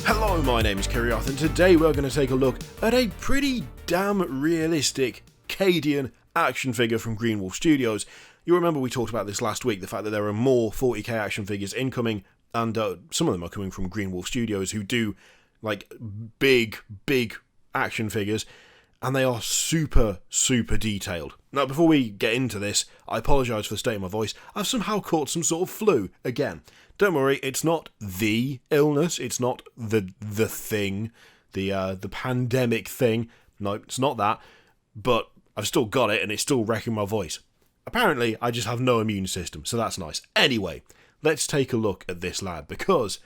Hello, my name is Kiriath, and today we're going to take a look at a pretty damn realistic Cadian action figure from Green Wolf Studios. You remember we talked about this last week, the fact that there are more 40k action figures incoming, and some of them are coming from Green Wolf Studios, who do, like, big action figures, and they are super detailed. Now, before we get into this, I apologise for the state of my voice. I've somehow caught some sort of flu again. Don't worry, it's not the illness, it's not the thing, the pandemic thing. No, it's not that, but I've still got it and it's still wrecking my voice. Apparently, I just have no immune system, so that's nice. Anyway, let's take a look at this lad, because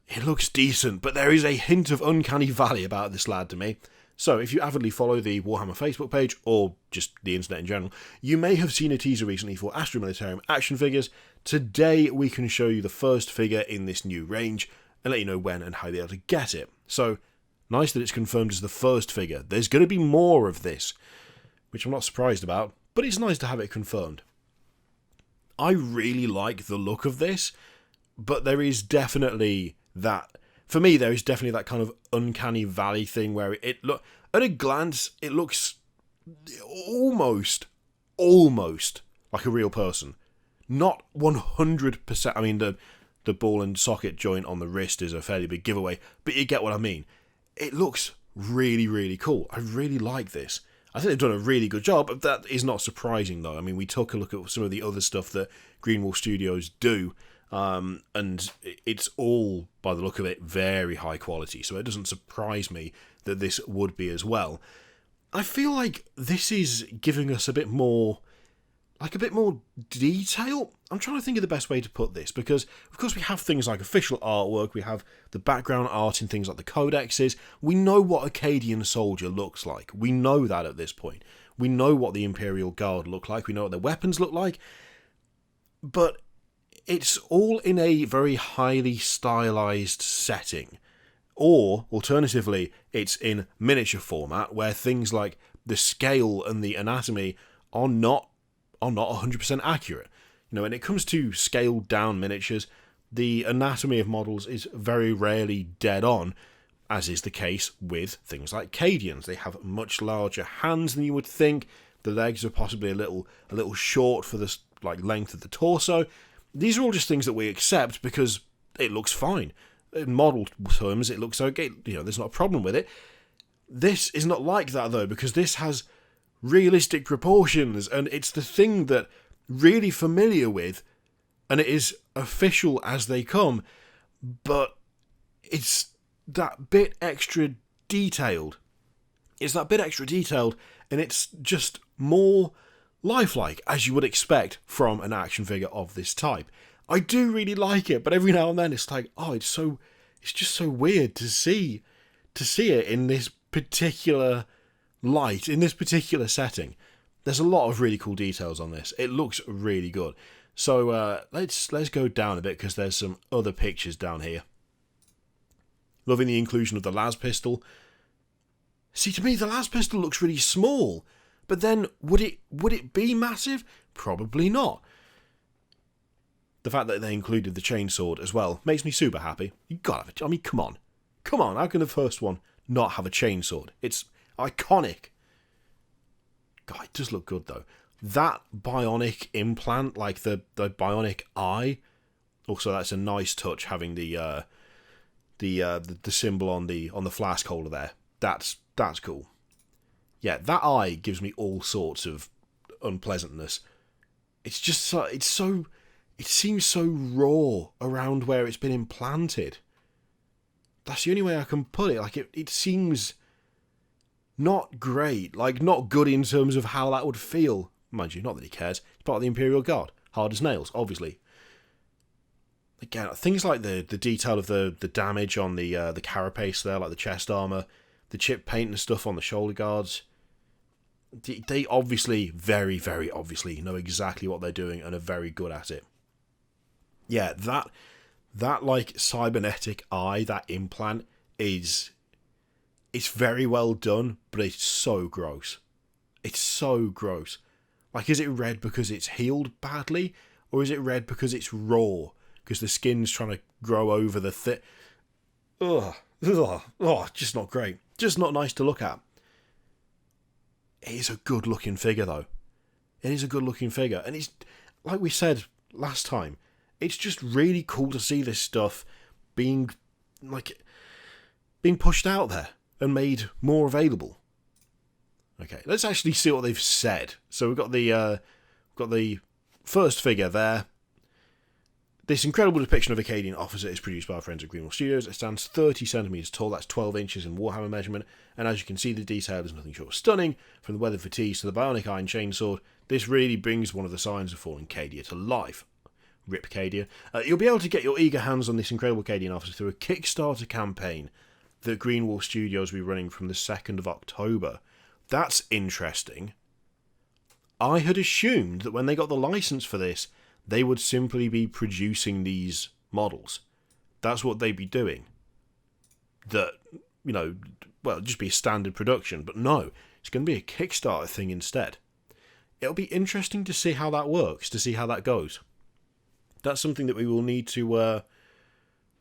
it looks decent, but there is a hint of uncanny valley about this lad to me. So, if you avidly follow the Warhammer Facebook page, or just the internet in general, you may have seen a teaser recently for Astra Militarum action figures. Today, we can show you the first figure in this new range, and let you know when and how you're able to get it. So, nice that it's confirmed as the first figure. There's going to be more of this, which I'm not surprised about, but it's nice to have it confirmed. I really like the look of this, but there is definitely that... For me, there is definitely that kind of uncanny valley thing where at a glance, it looks almost like a real person. Not 100%. I mean, the ball and socket joint on the wrist is a fairly big giveaway, but you get what I mean. It looks really cool. I really like this. I think they've done a really good job, but that is not surprising, though. I mean, we took a look at some of the other stuff that Green Wolf Studios do, and it's all, by the look of it, very high quality, so it doesn't surprise me that this would be as well. I feel like this is giving us a bit more detail. I'm trying to think of the best way to put this, because of course we have things like official artwork, we have the background art in things like the codexes. We know what a Cadian soldier looks like. We know that at this point. We know what the Imperial Guard look like. We know what their weapons look like. But it's all in a very highly stylized setting. Or, alternatively, it's in miniature format, where things like the scale and the anatomy are not 100% accurate. You know, when it comes to scaled down miniatures, the anatomy of models is very rarely dead on, as is the case with things like Cadians. They have much larger hands than you would think. The legs are possibly a little short for the length of the torso. These are all just things that we accept because it looks fine. In model terms, it looks okay. You know, there's not a problem with it. This is not like that, though, because this has realistic proportions, and it's the thing that really familiar with, and it is official as they come, but it's that bit extra detailed. It's that bit extra detailed, and it's just more lifelike, as you would expect from an action figure of this type. I do really like it, but every now and then it's like, oh, it's just so weird to see it in this particular light, in this particular setting. There's a lot of really cool details on this. It looks really good. So let's go down a bit, because there's some other pictures down here. Loving the inclusion of the las pistol. See, to me, the las pistol looks really small. But then, would it be massive? Probably not. The fact that they included the chainsword as well makes me super happy. You gotta have it. I mean, come on. How can the first one not have a chainsword? It's iconic. God, it does look good, though. That bionic implant, like the bionic eye, also that's a nice touch, having the symbol on the flask holder there. That's cool. Yeah, that eye gives me all sorts of unpleasantness. It's just it seems so raw around where it's been implanted. That's the only way I can put it. Like, it seems not great. Like, not good in terms of how that would feel. Mind you, not that he cares. It's part of the Imperial Guard. Hard as nails, obviously. Again, things like the detail of the damage on the carapace there, like the chest armour, the chip paint and stuff on the shoulder guards. They obviously, very obviously, know exactly what they're doing and are very good at it. Yeah, that like cybernetic eye, that implant it's very well done, but it's so gross. It's so gross. Like, is it red because it's healed badly, or is it red because it's raw? Because the skin's trying to grow over the Ugh, Just not great. Just not nice to look at. It is a good looking figure though. It is a good looking figure. And it's, like we said last time, it's just really cool to see this stuff being pushed out there and made more available. Okay, let's actually see what they've said. So we've got the first figure there. This incredible depiction of a Cadian officer is produced by our friends at Greenwell Studios. It stands 30 centimetres tall, that's 12 inches in Warhammer measurement, and as you can see, the detail is nothing short of stunning. From the weathered fatigues to the bionic iron chainsword, this really brings one of the signs of fallen Cadia to life. Rip Cadia. You'll be able to get your eager hands on this incredible Cadian officer through a Kickstarter campaign that Greenwall Studios will be running from the 2nd of October. That's interesting. I had assumed that when they got the license for this, they would simply be producing these models. That's what they'd be doing. That, just be a standard production. But no, it's going to be a Kickstarter thing instead. It'll be interesting to see how that works, to see how that goes. That's something that we will need to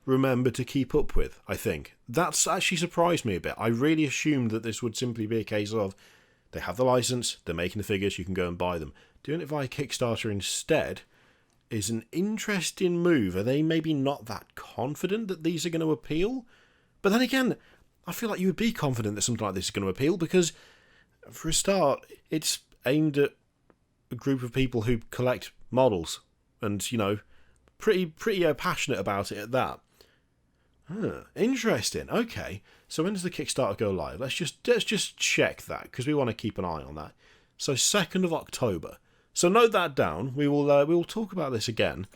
remember to keep up with, I think. That's actually surprised me a bit. I really assumed that this would simply be a case of they have the license, they're making the figures, you can go and buy them. Doing it via Kickstarter instead is an interesting move. Are they maybe not that confident that these are going to appeal? But then again, I feel like you would be confident that something like this is going to appeal because, for a start, it's aimed at a group of people who collect models and, pretty passionate about it at that. Interesting. Okay, so when does the Kickstarter go live? Let's just check that because we want to keep an eye on that. So 2nd of October. So note that down. We will talk about this again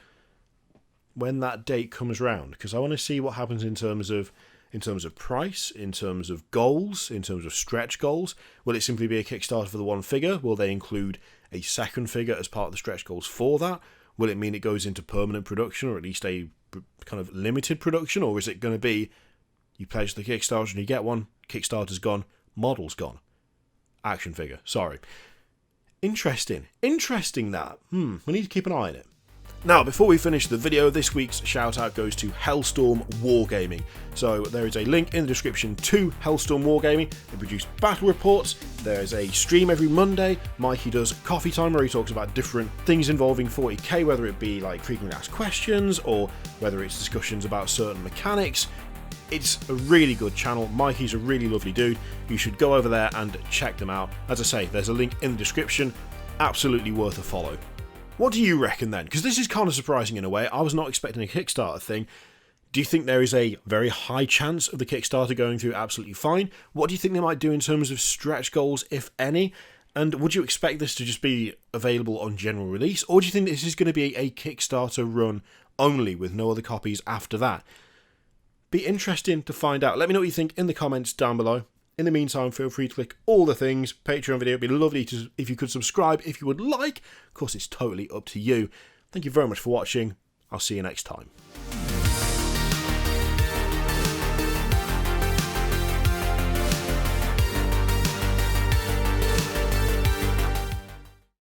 when that date comes round because I want to see what happens in terms of price, in terms of goals, in terms of stretch goals. Will it simply be a Kickstarter for the one figure? Will they include a second figure as part of the stretch goals for that? Will it mean it goes into permanent production or at least a kind of limited production? Or is it going to be you pledge the Kickstarter and you get one, Kickstarter's gone, model's gone. Action figure, sorry. Interesting that. We need to keep an eye on it. Now, before we finish the video, this week's shout-out goes to Hellstorm Wargaming. So there is a link in the description to Hellstorm Wargaming. They produce battle reports. There is a stream every Monday. Mikey does Coffee Time where he talks about different things involving 40k, whether it be like frequently asked questions or whether it's discussions about certain mechanics. It's a really good channel. Mikey's a really lovely dude. You should go over there and check them out. As I say, there's a link in the description. Absolutely worth a follow. What do you reckon then? Because this is kind of surprising in a way. I was not expecting a Kickstarter thing. Do you think there is a very high chance of the Kickstarter going through absolutely fine? What do you think they might do in terms of stretch goals, if any? And would you expect this to just be available on general release? Or do you think this is going to be a Kickstarter run only with no other copies after that? Be interesting to find out. Let me know what you think in the comments down below. In the meantime, feel free to click all the things. Patreon video, it'd be lovely if you could subscribe if you would like. Of course, it's totally up to you. Thank you very much for watching. I'll see you next time.